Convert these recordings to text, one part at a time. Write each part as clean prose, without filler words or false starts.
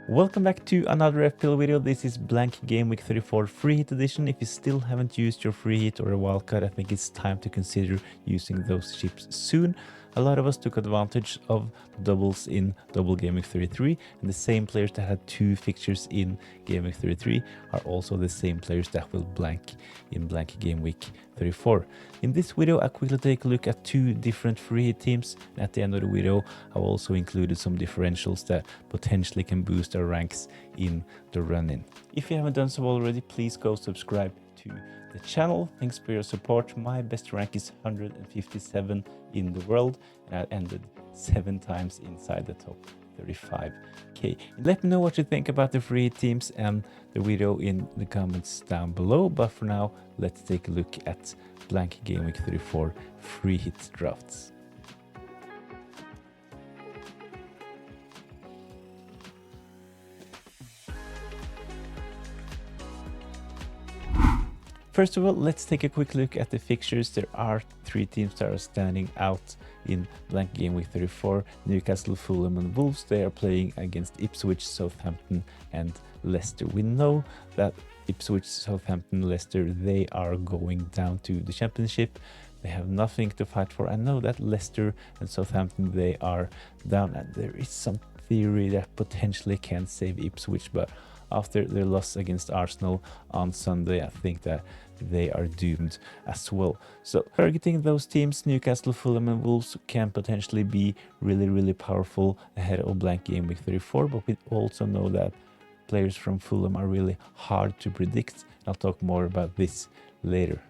Welcome back to another FPL video. This is blank game week 34 free hit edition. If you still haven't used your free hit or a wildcard, I think it's time to consider using those chips soon. A lot of us took advantage of doubles in double game week 33, and the same players that had two fixtures in game week 33 are also the same players that will blank in blank game week 34. In this video, I'll quickly take a look at two different free hit teams, and at the end of the video, I've also included some differentials that potentially can boost our ranks in the run-in. If you haven't done so already, please go subscribe to the channel. Thanks for your support. My best rank is 157 in the world, and I ended 7 times inside the top 35k. Let me know what you think about the free hit teams and the video in the comments down below, but for now let's take a look at blank game week 34 free hit drafts. First of all, let's take a quick look at the fixtures. There are 3 teams that are standing out in blank game week 34. Newcastle, Fulham and Wolves. They are playing against Ipswich, Southampton and Leicester. We know that Ipswich, Southampton, Leicester, they are going down to the Championship. They have nothing to fight for. I know that Leicester and Southampton, they are down, and there is some theory that potentially can save Ipswich, but after their loss against Arsenal on Sunday, I think that they are doomed as well. So targeting those teams, Newcastle, Fulham and Wolves, can potentially be really powerful ahead of blank game week 34, but we also know that players from Fulham are really hard to predict. I'll talk more about this later.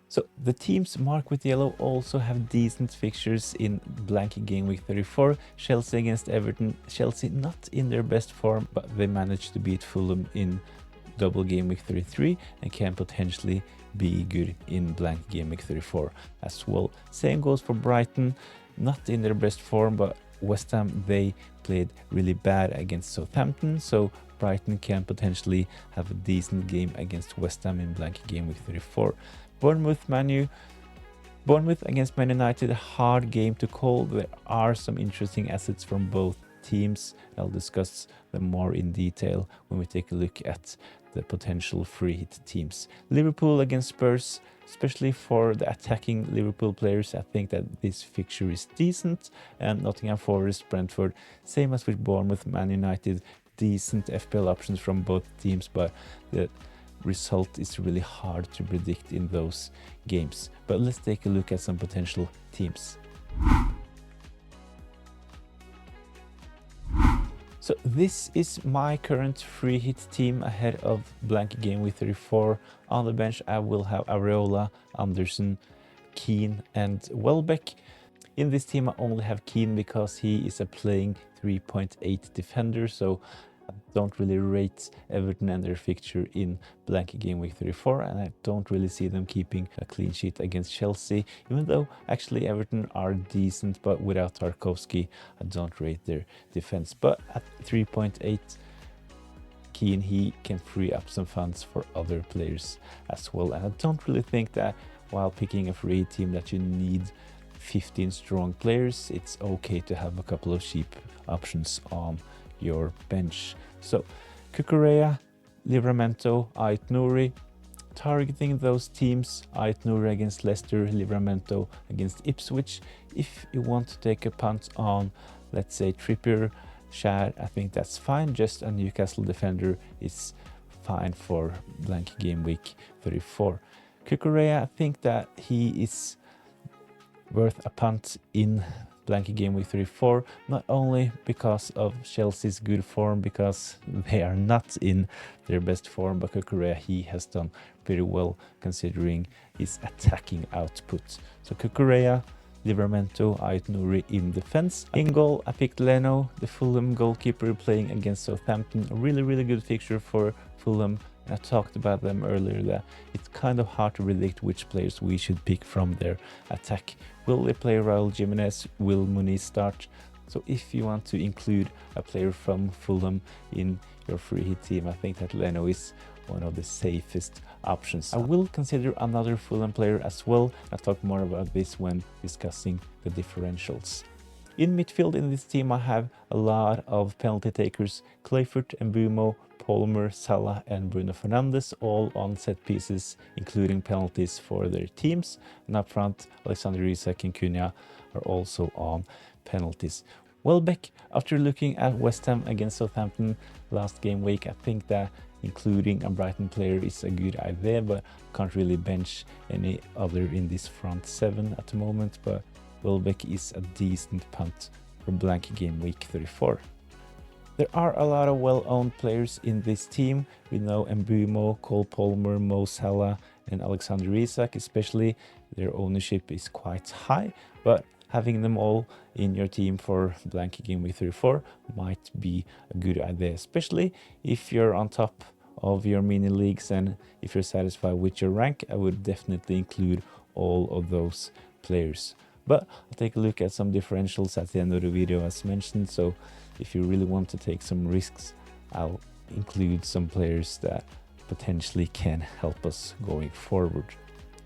So the teams marked with yellow also have decent fixtures in blank game week 34. Chelsea against Everton. Chelsea not in their best form, but they managed to beat Fulham in double game week 33 and can potentially be good in blank game week 34 as well. Same goes for Brighton, not in their best form, but West Ham, they played really bad against Southampton, so Brighton can potentially have a decent game against West Ham in blank game week 34. Bournemouth against Man United, a hard game to call. There are some interesting assets from both teams. I'll discuss them more in detail when we take a look at the potential free hit teams. Liverpool against Spurs, especially for the attacking Liverpool players, I think that this fixture is decent. And Nottingham Forest, Brentford, same as with Bournemouth, Man United, decent FPL options from both teams, but the result is really hard to predict in those games. But let's take a look at some potential teams. So this is my current free hit team ahead of blank game week 34. On the bench I will have Areola, Anderson, Keane and Welbeck. In this team I only have Keane because he is a playing 3.8 defender, so I don't really rate Everton and their fixture in blank game week 34, and I don't really see them keeping a clean sheet against Chelsea, even though actually Everton are decent, but without Tarkowski I don't rate their defense. But at 3.8 Keane, he can free up some funds for other players as well, and I don't really think that while picking a free team that you need 15 strong players. It's okay to have a couple of cheap options on your bench. So Cucurella, Livramento, Ait Nouri, targeting those teams. Ait Nouri against Leicester, Livramento against Ipswich. If you want to take a punt on, let's say, Trippier, Shad, I think that's fine. Just a Newcastle defender is fine for blank game week 34. Cucurella, I think that he is worth a punt in blank game week 34, not only because of Chelsea's good form, because they are not in their best form, but Cucurella, he has done pretty well considering his attacking output. So Cucurella, Livramento, Ait Nouri in defense. In goal, I picked Leno, the Fulham goalkeeper, playing against Southampton. A really good fixture for Fulham. I talked about them earlier, that it's kind of hard to predict which players we should pick from their attack. Will they play Raul Jimenez? Will Muniz start? So if you want to include a player from Fulham in your free hit team, I think that Leno is one of the safest options. I will consider another Fulham player as well. I'll talk more about this when discussing the differentials. In midfield in this team I have a lot of penalty takers: Kluivert, Mbeumo, Palmer, Salah and Bruno Fernandes, all on set pieces, including penalties for their teams. And up front, Alexander Isak and Cunha are also on penalties. Welbeck, after looking at West Ham against Southampton last game week, I think that including a Brighton player is a good idea, but can't really bench any other in this front seven at the moment. But Welbeck is a decent punt for blank game week 34. There are a lot of well-owned players in this team. We know Mbeumo, Cole Palmer, Mo Salah and Alexander Isak especially. Their ownership is quite high, but having them all in your team for blank game week 34 might be a good idea, especially if you're on top of your mini leagues and if you're satisfied with your rank. I would definitely include all of those players. But I'll take a look at some differentials at the end of the video as mentioned, so if you really want to take some risks, I'll include some players that potentially can help us going forward.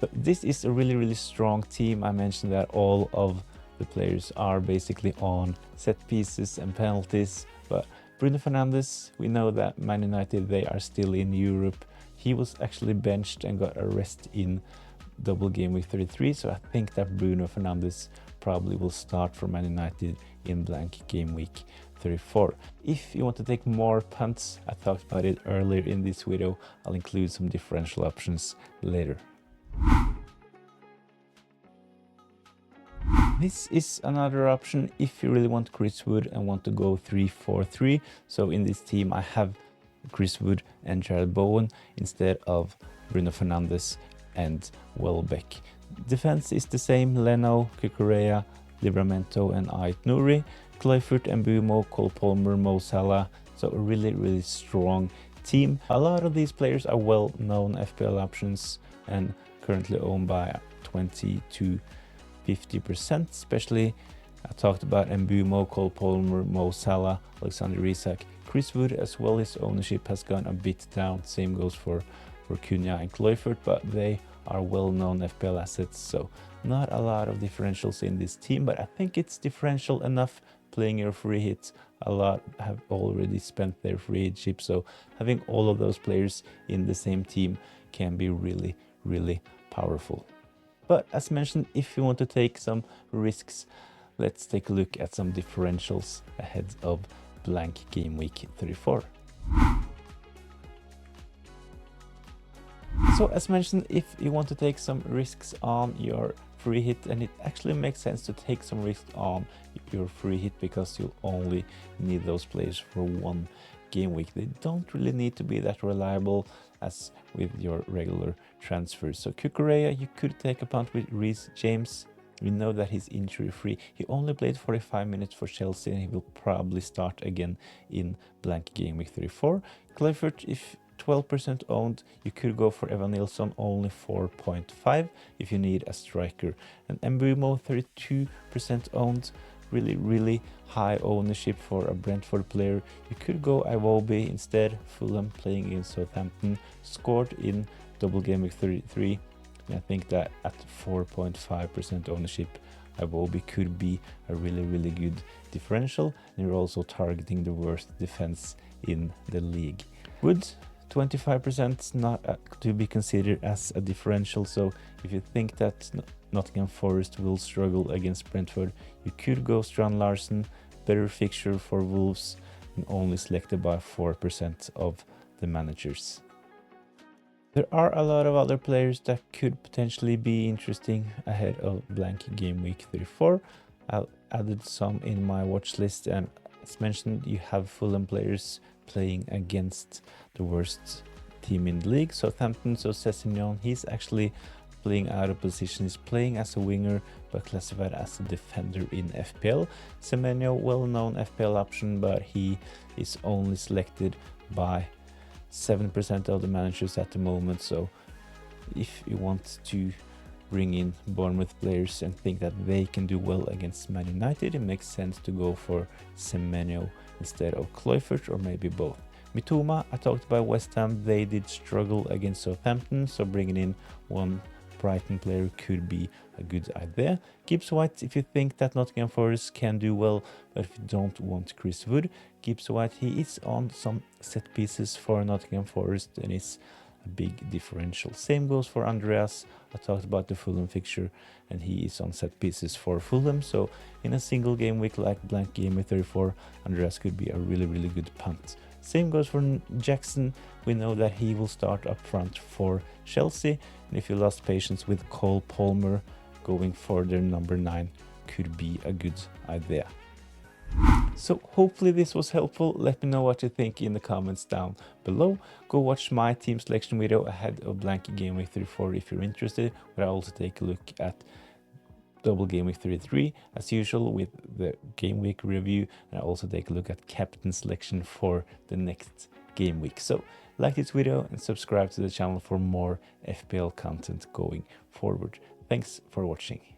But this is a really strong team. I mentioned that all of the players are basically on set pieces and penalties, but Bruno Fernandes, we know that Man United, they are still in Europe. He was actually benched and got a rest in double game week 33, so I think that Bruno Fernandes probably will start for Man United in blank game week 34. If you want to take more punts, I talked about it earlier in this video. I'll include some differential options later. This is another option if you really want Chris Wood and want to go 3-4-3. So in this team I have Chris Wood and Jared Bowen instead of Bruno Fernandes and Welbeck. Defense is the same: Leno, Cucurella, Livramento and Ait Nouri, Kluivert, Mbeumo, Cole Palmer, Mo Salah. So a really strong team. A lot of these players are well-known FPL options and currently owned by 20 to 50%, especially I talked about Mbeumo, Cole Palmer, Mo Salah, Alexander Isak, Chris Wood as well. His ownership has gone a bit down. Same goes for Cunha and Kluivert, but they are well-known FPL assets, so not a lot of differentials in this team, but I think it's differential enough playing your free hits. A lot have already spent their free hit chip, so having all of those players in the same team can be really powerful. But as mentioned, if you want to take some risks, let's take a look at some differentials ahead of blank game week 34. So as mentioned, if you want to take some risks on your free hit, and it actually makes sense to take some risks on your free hit because you'll only need those players for one game week. They don't really need to be that reliable as with your regular transfers. So Cucurella, you could take a punt with Reece James. We know that he's injury free. He only played 45 minutes for Chelsea and he will probably start again in blank game week 34. Kluivert, if 12% owned, you could go for Evan Nilsson, only 4.5 if you need a striker. And Mbeumo, 32% owned, really high ownership for a Brentford player. You could go Iwobi instead. Fulham playing in Southampton, scored in double game week 33. And I think that at 4.5% ownership, Iwobi could be a really good differential, and you're also targeting the worst defense in the league. Wood, 25%, not to be considered as a differential, so if you think that Nottingham Forest will struggle against Brentford, you could go Strand Larsen, better fixture for Wolves, and only selected by 4% of the managers. There are a lot of other players that could potentially be interesting ahead of blank game week 34. I added some in my watch list, and as mentioned, you have Fulham players playing against the worst team in the league, Southampton. So Sessegnon, he's actually playing out of position. He's playing as a winger but classified as a defender in FPL. Semenyo, well-known FPL option, but he is only selected by 7% of the managers at the moment. So if you want to bring in Bournemouth players and think that they can do well against Man United, it makes sense to go for Semenyo instead of Kluivert, or maybe both. Mitoma, I talked about West Ham, they did struggle against Southampton, so bringing in 1.5 Brighton player could be a good idea. Gibbs White, if you think that Nottingham Forest can do well, but if you don't want Chris Wood, Gibbs White, he is on some set pieces for Nottingham Forest and is a big differential. Same goes for Andreas. I talked about the Fulham fixture and he is on set pieces for Fulham. So in a single game week like blank game with 34, Andreas could be a really good punt. Same goes for Jackson. We know that he will start up front for Chelsea. And if you lost patience with Cole Palmer, going for their number 9 could be a good idea. So hopefully this was helpful. Let me know what you think in the comments down below. Go watch my team selection video ahead of blank game week 34 if you're interested, where I also take a look at double game week 33 as usual with the game week review, and I also take a look at captain selection for the next game week. So like this video and subscribe to the channel for more FPL content going forward. Thanks for watching.